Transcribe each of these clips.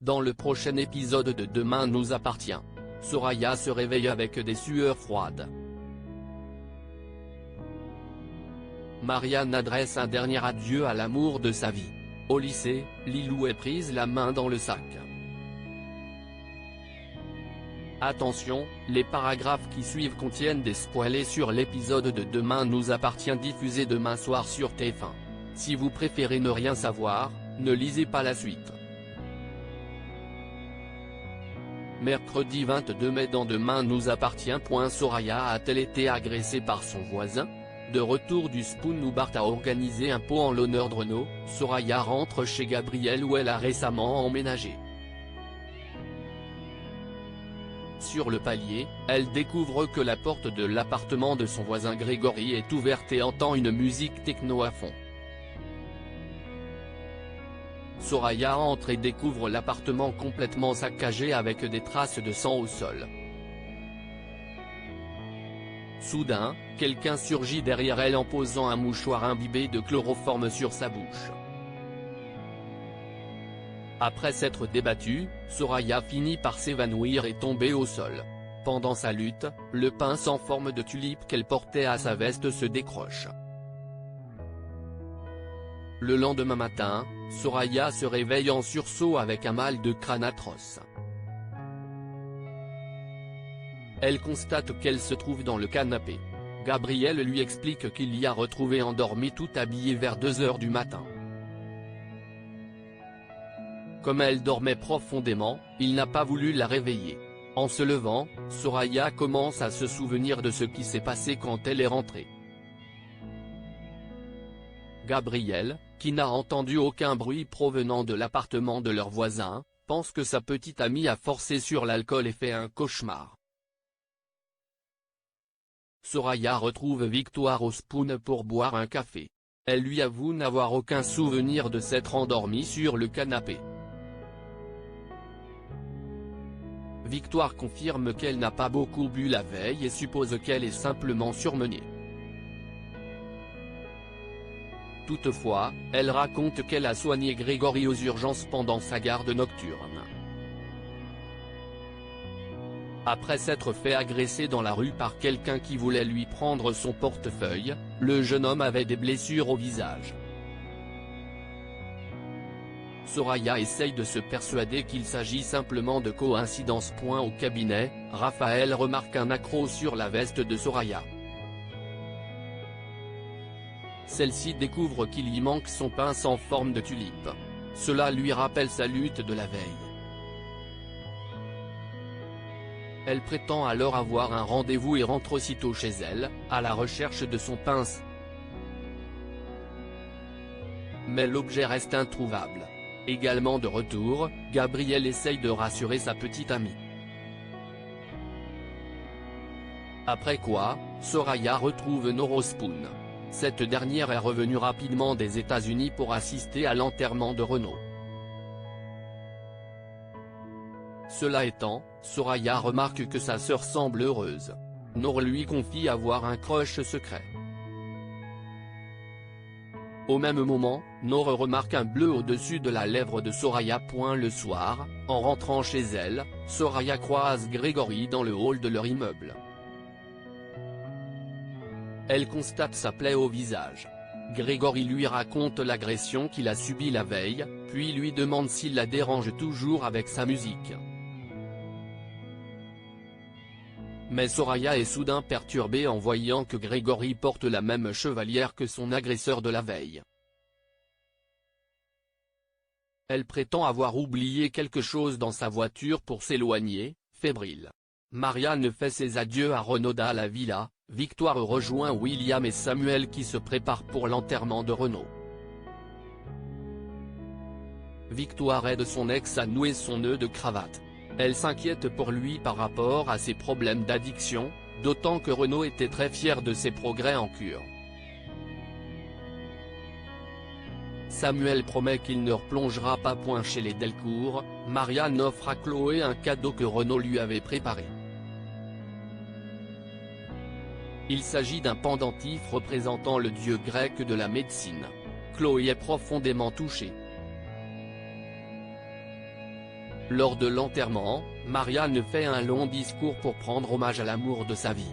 Dans le prochain épisode de Demain nous appartient, Soraya se réveille avec des sueurs froides. Marianne adresse un dernier adieu à l'amour de sa vie. Au lycée, Lilou est prise la main dans le sac. Attention, les paragraphes qui suivent contiennent des spoilers sur l'épisode de Demain nous appartient diffusé demain soir sur TF1. Si vous préférez ne rien savoir, ne lisez pas la suite. Mercredi 22 mai dans Demain nous appartient. Soraya a-t-elle été agressée par son voisin? De retour du Spoon où Bart a organisé un pot en l'honneur de Renaud, Soraya rentre chez Gabriel où elle a récemment emménagé. Sur le palier, elle découvre que la porte de l'appartement de son voisin Grégory est ouverte et entend une musique techno à fond. Soraya entre et découvre l'appartement complètement saccagé avec des traces de sang au sol. Soudain, quelqu'un surgit derrière elle en posant un mouchoir imbibé de chloroforme sur sa bouche. Après s'être débattue, Soraya finit par s'évanouir et tomber au sol. Pendant sa lutte, le pince en forme de tulipe qu'elle portait à sa veste se décroche. Le lendemain matin, Soraya se réveille en sursaut avec un mal de crâne atroce. Elle constate qu'elle se trouve dans le canapé. Gabriel lui explique qu'il l'y a retrouvée endormie tout habillée vers 2 h du matin. Comme elle dormait profondément, il n'a pas voulu la réveiller. En se levant, Soraya commence à se souvenir de ce qui s'est passé quand elle est rentrée. Gabriel, qui n'a entendu aucun bruit provenant de l'appartement de leur voisin, pense que sa petite amie a forcé sur l'alcool et fait un cauchemar. Soraya retrouve Victoire au Spoon pour boire un café. Elle lui avoue n'avoir aucun souvenir de s'être endormie sur le canapé. Victoire confirme qu'elle n'a pas beaucoup bu la veille et suppose qu'elle est simplement surmenée. Toutefois, elle raconte qu'elle a soigné Grégory aux urgences pendant sa garde nocturne. Après s'être fait agresser dans la rue par quelqu'un qui voulait lui prendre son portefeuille, le jeune homme avait des blessures au visage. Soraya essaye de se persuader qu'il s'agit simplement de coïncidence. Au cabinet, Raphaël remarque un accroc sur la veste de Soraya. Celle-ci découvre qu'il y manque son pince en forme de tulipe. Cela lui rappelle sa lutte de la veille. Elle prétend alors avoir un rendez-vous et rentre aussitôt chez elle, à la recherche de son pince. Mais l'objet reste introuvable. Également de retour, Gabriel essaye de rassurer sa petite amie. Après quoi, Soraya retrouve Nora au Spoon. Cette dernière est revenue rapidement des États-Unis pour assister à l'enterrement de Renaud. Cela étant, Soraya remarque que sa sœur semble heureuse. Nora lui confie avoir un crush secret. Au même moment, Nora remarque un bleu au-dessus de la lèvre de Soraya. Le soir, en rentrant chez elle, Soraya croise Grégory dans le hall de leur immeuble. Elle constate sa plaie au visage. Grégory lui raconte l'agression qu'il a subie la veille, puis lui demande s'il la dérange toujours avec sa musique. Mais Soraya est soudain perturbée en voyant que Grégory porte la même chevalière que son agresseur de la veille. Elle prétend avoir oublié quelque chose dans sa voiture pour s'éloigner, fébrile. Marianne fait ses adieux à Renaud à la villa. Victoire rejoint William et Samuel qui se préparent pour l'enterrement de Renaud. Victoire aide son ex à nouer son nœud de cravate. Elle s'inquiète pour lui par rapport à ses problèmes d'addiction, d'autant que Renaud était très fier de ses progrès en cure. Samuel promet qu'il ne replongera pas chez les Delcourt. Marianne offre à Chloé un cadeau que Renaud lui avait préparé. Il s'agit d'un pendentif représentant le dieu grec de la médecine. Chloé est profondément touchée. Lors de l'enterrement, Marianne fait un long discours pour prendre hommage à l'amour de sa vie.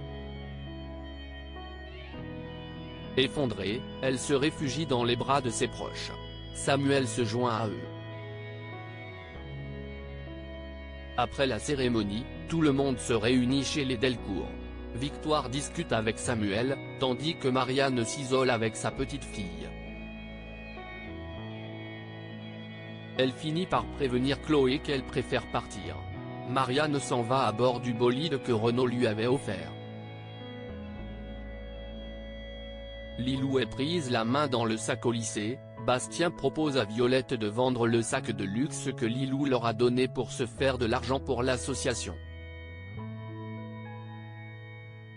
Effondrée, elle se réfugie dans les bras de ses proches. Samuel se joint à eux. Après la cérémonie, tout le monde se réunit chez les Delcourt. Victoire discute avec Samuel, tandis que Marianne s'isole avec sa petite fille. Elle finit par prévenir Chloé qu'elle préfère partir. Marianne s'en va à bord du bolide que Renaud lui avait offert. Lilou est prise la main dans le sac au lycée. Bastien propose à Violette de vendre le sac de luxe que Lilou leur a donné pour se faire de l'argent pour l'association.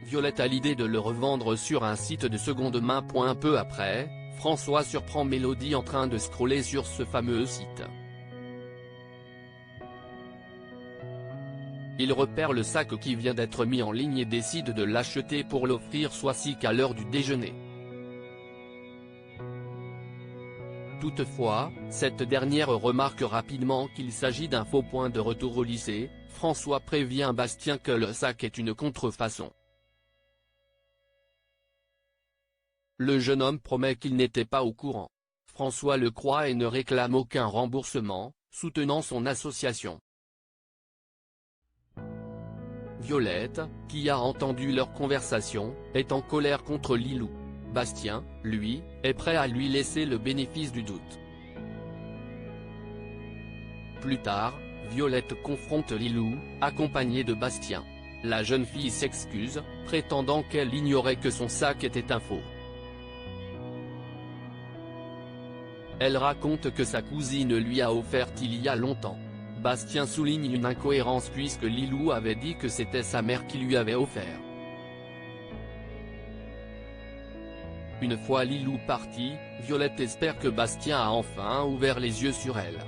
Violette a l'idée de le revendre sur un site de seconde main. Peu après, François surprend Mélodie en train de scroller sur ce fameux site. Il repère le sac qui vient d'être mis en ligne et décide de l'acheter pour l'offrir Soisic à l'heure du déjeuner. Toutefois, cette dernière remarque rapidement qu'il s'agit d'un faux point de retour au lycée. François prévient Bastien que le sac est une contrefaçon. Le jeune homme promet qu'il n'était pas au courant. François le croit et ne réclame aucun remboursement, soutenant son association. Violette, qui a entendu leur conversation, est en colère contre Lilou. Bastien, lui, est prêt à lui laisser le bénéfice du doute. Plus tard, Violette confronte Lilou, accompagnée de Bastien. La jeune fille s'excuse, prétendant qu'elle ignorait que son sac était un faux. Elle raconte que sa cousine lui a offert il y a longtemps. Bastien souligne une incohérence puisque Lilou avait dit que c'était sa mère qui lui avait offert. Une fois Lilou partie, Violette espère que Bastien a enfin ouvert les yeux sur elle.